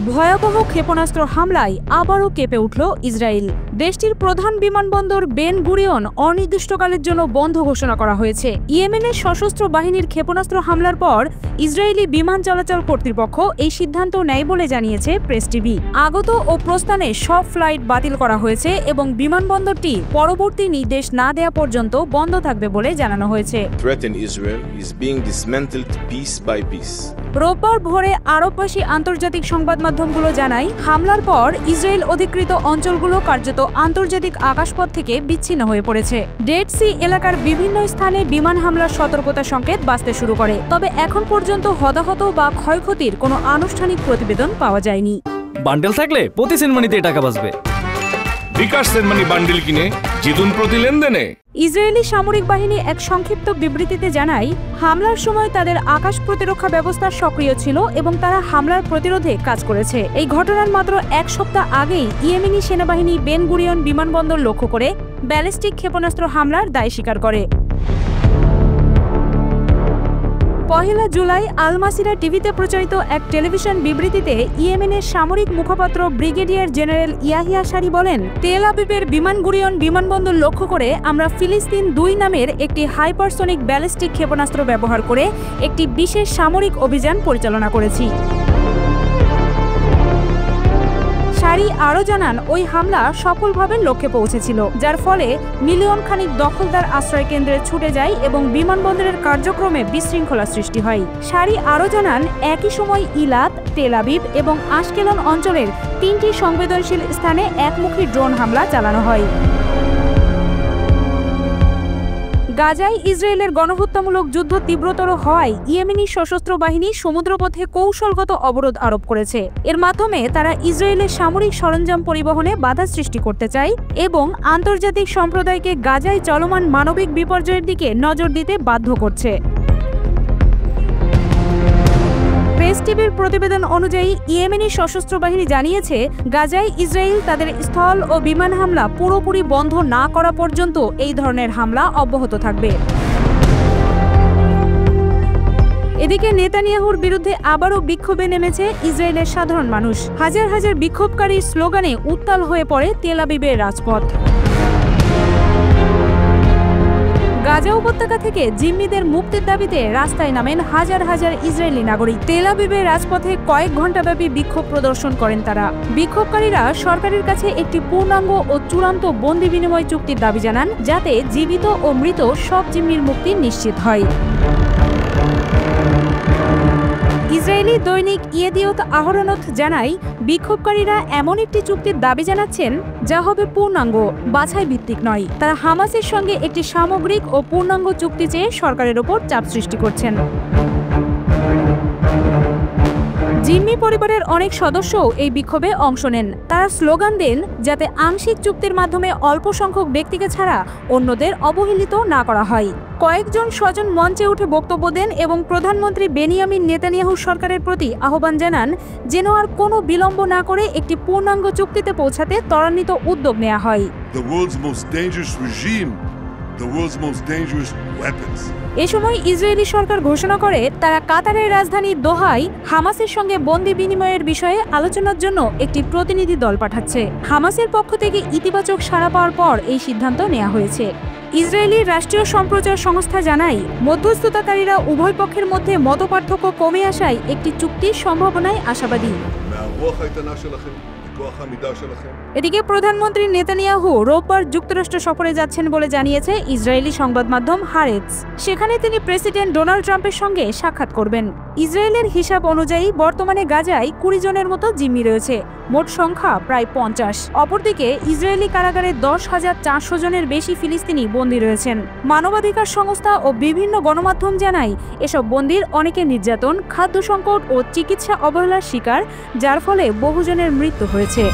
ভয়াবহ ক্ষেপণাস্ত্র হামলায় আবারও কেঁপে উঠল ইসরায়েল। দেশটির প্রধান বিমানবন্দর বেন গুরিয়ন অনির্দিষ্টকালের জন্য বন্ধ ঘোষণা করা হয়েছে। ইয়েমেনের সশস্ত্র বাহিনীর ক্ষেপণাস্ত্র হামলার পর ইসরায়েলি বিমান চলাচল কর্তৃপক্ষ এই সিদ্ধান্ত নেয় বলে জানিয়েছে প্রেস টিভি। আগত ও প্রস্থানে সব ফ্লাইট বাতিল করা হয়েছে এবং বিমানবন্দরটি পরবর্তী নির্দেশ না দেওয়া পর্যন্ত বন্ধ থাকবে বলে জানানো হয়েছে। রোববার ভোরে আরবভাষী আন্তর্জাতিক সংবাদ মাধ্যমগুলো জানায়, হামলার পর ইসরায়েল অধিকৃত অঞ্চলগুলো কার্যত আন্তর্জাতিক আকাশপথ থেকে বিচ্ছিন্ন হয়ে পড়েছে। ডেড সি এলাকার বিভিন্ন স্থানে বিমান হামলার সতর্কতা সংকেত বাজতে শুরু করে, তবে এখন পর্যন্ত হতাহত বা ক্ষয়ক্ষতির কোনো আনুষ্ঠানিক প্রতিবেদন পাওয়া যায়নি। বান্ডেল থাকলে প্রতি সেনমানিতে টাকা বাঁচবে। বিকাশ সেনমানি বান্ডেল কিনে জিতুন প্রতি লেনদেনে। ইসরায়েলি সামরিক বাহিনী এক সংক্ষিপ্ত বিবৃতিতে জানায়, হামলার সময় তাদের আকাশ প্রতিরক্ষা ব্যবস্থা সক্রিয় ছিল এবং তারা হামলার প্রতিরোধে কাজ করেছে। এই ঘটনার মাত্র এক সপ্তাহ আগেই ইয়েমেনি সেনাবাহিনী বেন গুরিয়ন বিমানবন্দর লক্ষ্য করে ব্যালিস্টিক ক্ষেপণাস্ত্র হামলার দায় স্বীকার করে। 1 জুলাই আল মাসিরা টিভিতে প্রচারিত এক টেলিভিশন বিবৃতিতে ইয়েমেনের সামরিক মুখপাত্র ব্রিগেডিয়ার জেনারেল ইয়াহিয়া সারি বলেন, তেল আবিবের বিমান গুরিয়ন বিমানবন্দর লক্ষ্য করে আমরা ফিলিস্তিন 2 নামের একটি হাইপারসনিক ব্যালিস্টিক ক্ষেপণাস্ত্র ব্যবহার করে একটি বিশেষ সামরিক অভিযান পরিচালনা করেছি। সারি আরও জানান, ওই হামলা সফলভাবে লক্ষ্যে পৌঁছেছিল, যার ফলে মিলিয়ন খানিক দখলদার আশ্রয় কেন্দ্রে ছুটে যায় এবং বিমানবন্দরের কার্যক্রমে বিশৃঙ্খলা সৃষ্টি হয়। সারি আরও জানান, একই সময় ইলাত, তেল আবিব এবং আশকেলন অঞ্চলের 3টি সংবেদনশীল স্থানে একমুখী ড্রোন হামলা চালানো হয়। গাজায় ইসরায়েলের গণহত্যামূলক যুদ্ধ তীব্রতর হওয়ায় ইয়েমেনি সশস্ত্র বাহিনী সমুদ্রপথে কৌশলগত অবরোধ আরোপ করেছে। এর মাধ্যমে তারা ইসরায়েলের সামরিক সরঞ্জাম পরিবহনে বাধা সৃষ্টি করতে চায় এবং আন্তর্জাতিক সম্প্রদায়কে গাজায় চলমান মানবিক বিপর্যয়ের দিকে নজর দিতে বাধ্য করছে। প্রেস টিভির প্রতিবেদন অনুযায়ী ইয়েমেনি সশস্ত্র বাহিনী জানিয়েছে, গাজায় ইসরায়েল তাদের স্থল ও বিমান হামলা পুরোপুরি বন্ধ না করা পর্যন্ত এই ধরনের হামলা অব্যাহত থাকবে। এদিকে নেতানিয়াহুর বিরুদ্ধে আবারও বিক্ষোভে নেমেছে ইসরায়েলের সাধারণ মানুষ। হাজার হাজার বিক্ষোভকারীর স্লোগানে উত্তাল হয়ে পড়ে তেল আবিবের রাজপথ। গাজা উপত্যকা থেকে জিম্মিদের মুক্তির দাবিতে রাস্তায় নামেন হাজার হাজার ইসরায়েলি নাগরিক। তেল আবিবের রাজপথে কয়েক ঘণ্টাব্যাপী বিক্ষোভ প্রদর্শন করেন তারা। বিক্ষোভকারীরা সরকারের কাছে একটি পূর্ণাঙ্গ ও চূড়ান্ত বন্দি বিনিময় চুক্তির দাবি জানান, যাতে জীবিত ও মৃত সব জিম্মির মুক্তি নিশ্চিত হয়। ইসরায়েলি দৈনিক ইয়েদিওত আহরনত জানায়, বিক্ষোভকারীরা এমন একটি চুক্তির দাবি জানাচ্ছেন যা হবে পূর্ণাঙ্গ, বাছাই ভিত্তিক নয়। তারা হামাসের সঙ্গে একটি সামগ্রিক ও পূর্ণাঙ্গ চুক্তি চেয়ে সরকারের ওপর চাপ সৃষ্টি করছেন। জিম্মি পরিবারের অনেক সদস্যও এই বিক্ষোভে অংশ নেন। তারা স্লোগান দেন, যাতে আংশিক চুক্তির মাধ্যমে অল্প সংখ্যক ব্যক্তিকে ছাড়া অন্যদের অবহেলিত না করা হয়। কয়েকজন স্বজন মঞ্চে উঠে বক্তব্য দেন এবং প্রধানমন্ত্রী বেনিয়ামিন নেতানিয়াহু সরকারের প্রতি আহ্বান জানান, যেন আর কোনো বিলম্ব না করে একটি পূর্ণাঙ্গ চুক্তিতে পৌঁছাতে ত্বরান্বিত উদ্যোগ নেওয়া হয়। এ সময় ইসরায়েলি সরকার ঘোষণা করে, তারা কাতারের রাজধানী দোহায় হামাসের সঙ্গে বন্দি বিনিময়ের বিষয়ে আলোচনার জন্য একটি প্রতিনিধি দল পাঠাচ্ছে। হামাসের পক্ষ থেকে ইতিবাচক সাড়া পাওয়ার পর এই সিদ্ধান্ত নেওয়া হয়েছে। ইসরায়েলি রাষ্ট্রীয় সম্প্রচার সংস্থা জানায়, মধ্যস্থতাকারীরা উভয় পক্ষের মধ্যে মতপার্থক্য কমে আসায় একটি চুক্তির সম্ভাবনায় আশাবাদী। এদিকে প্রধানমন্ত্রী নেতানিয়াহু রোববার যুক্তরাষ্ট্র সফরে যাচ্ছেন বলে জানিয়েছে ইসরায়েলি সংবাদ মাধ্যম হারেটস। সেখানে তিনি প্রেসিডেন্ট ডোনাল্ড ট্রাম্পের সঙ্গে সাক্ষাৎ করবেন। ইসরায়েলের হিসাব অনুযায়ী বর্তমানে গাজায় 20 জনের মতো জিম্মি রয়েছে, মোট সংখ্যা প্রায় 50। অপরদিকে ইসরায়েলি কারাগারে 10,400 জনের বেশি ফিলিস্তিনি বন্দী রয়েছেন। মানবাধিকার সংস্থা ও বিভিন্ন গণমাধ্যম জানায়, এসব বন্দীর অনেকে নির্যাতন, খাদ্য সংকট ও চিকিৎসা অবহেলার শিকার, যার ফলে বহুজনের মৃত্যু হয়েছে।